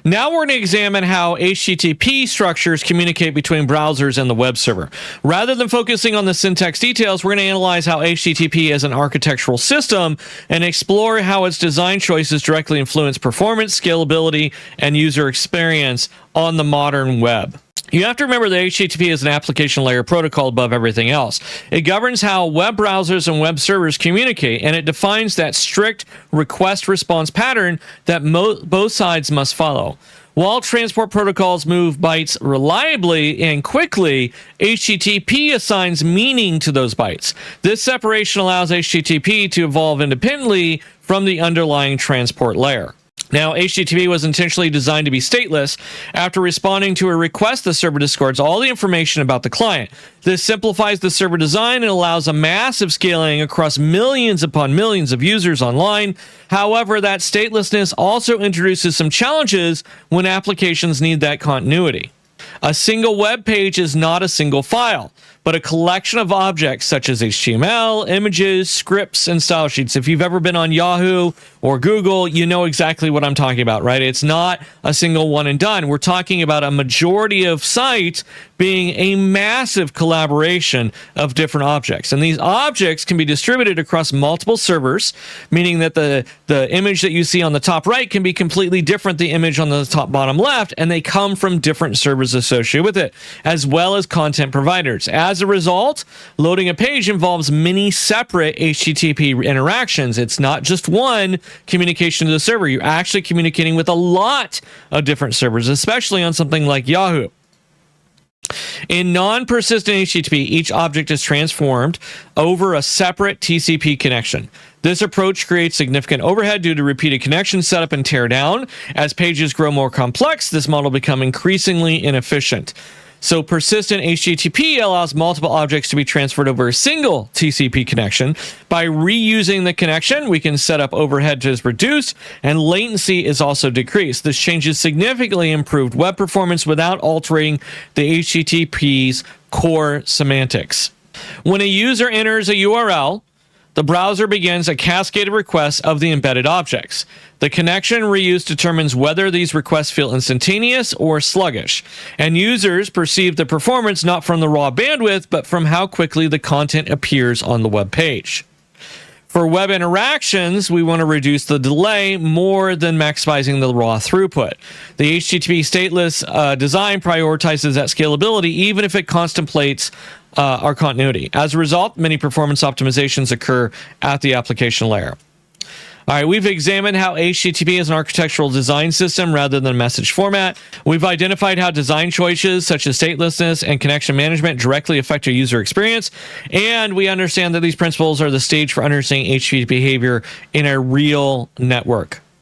Now we're going to examine how HTTP structures communicate between browsers and the web server. Rather than focusing on the syntax details, we're going to analyze how HTTP as an architectural system and explore how its design choices directly influence performance, scalability, and user experience on the modern web. You have to remember that HTTP is an application layer protocol above everything else. It governs how web browsers and web servers communicate, and it defines that strict request-response pattern that both sides must follow. While transport protocols move bytes reliably and quickly, HTTP assigns meaning to those bytes. This separation allows HTTP to evolve independently from the underlying transport layer. Now, HTTP was intentionally designed to be stateless. After responding to a request, the server discards all the information about the client. This simplifies the server design and allows a massive scaling across millions upon millions of users online. However, that statelessness also introduces some challenges when applications need that continuity. A single web page is not a single file, but a collection of objects such as HTML, images, scripts, and style sheets. If you've ever been on Yahoo or Google, you know exactly what I'm talking about, right? It's not a single one and done. We're talking about a majority of sites being a massive collaboration of different objects. And these objects can be distributed across multiple servers, meaning that the image that you see on the top right can be completely different than the image on the top bottom left, and they come from different servers associated with it, as well as content providers. As a result, loading a page involves many separate HTTP interactions. It's not just one communication to the server. You're actually communicating with a lot of different servers, especially on something like Yahoo. In non-persistent HTTP, each object is transformed over a separate TCP connection. This approach creates significant overhead due to repeated connection setup and tear down. As pages grow more complex, this model becomes increasingly inefficient. So persistent HTTP allows multiple objects to be transferred over a single TCP connection. By reusing the connection, we can set up overhead to reduce, and latency is also decreased. This changes significantly improved web performance without altering the HTTP's core semantics. When a user enters a URL, the browser begins a cascade of requests of the embedded objects. The connection reuse determines whether these requests feel instantaneous or sluggish, and users perceive the performance not from the raw bandwidth, but from how quickly the content appears on the web page. For web interactions, we want to reduce the delay more than maximizing the raw throughput. The HTTP stateless design prioritizes that scalability, even if it contemplates our continuity. As a result, many performance optimizations occur at the application layer. All right, we've examined how HTTP is an architectural design system rather than a message format. We've identified how design choices such as statelessness and connection management directly affect your user experience. And we understand that these principles are the stage for understanding HTTP behavior in a real network.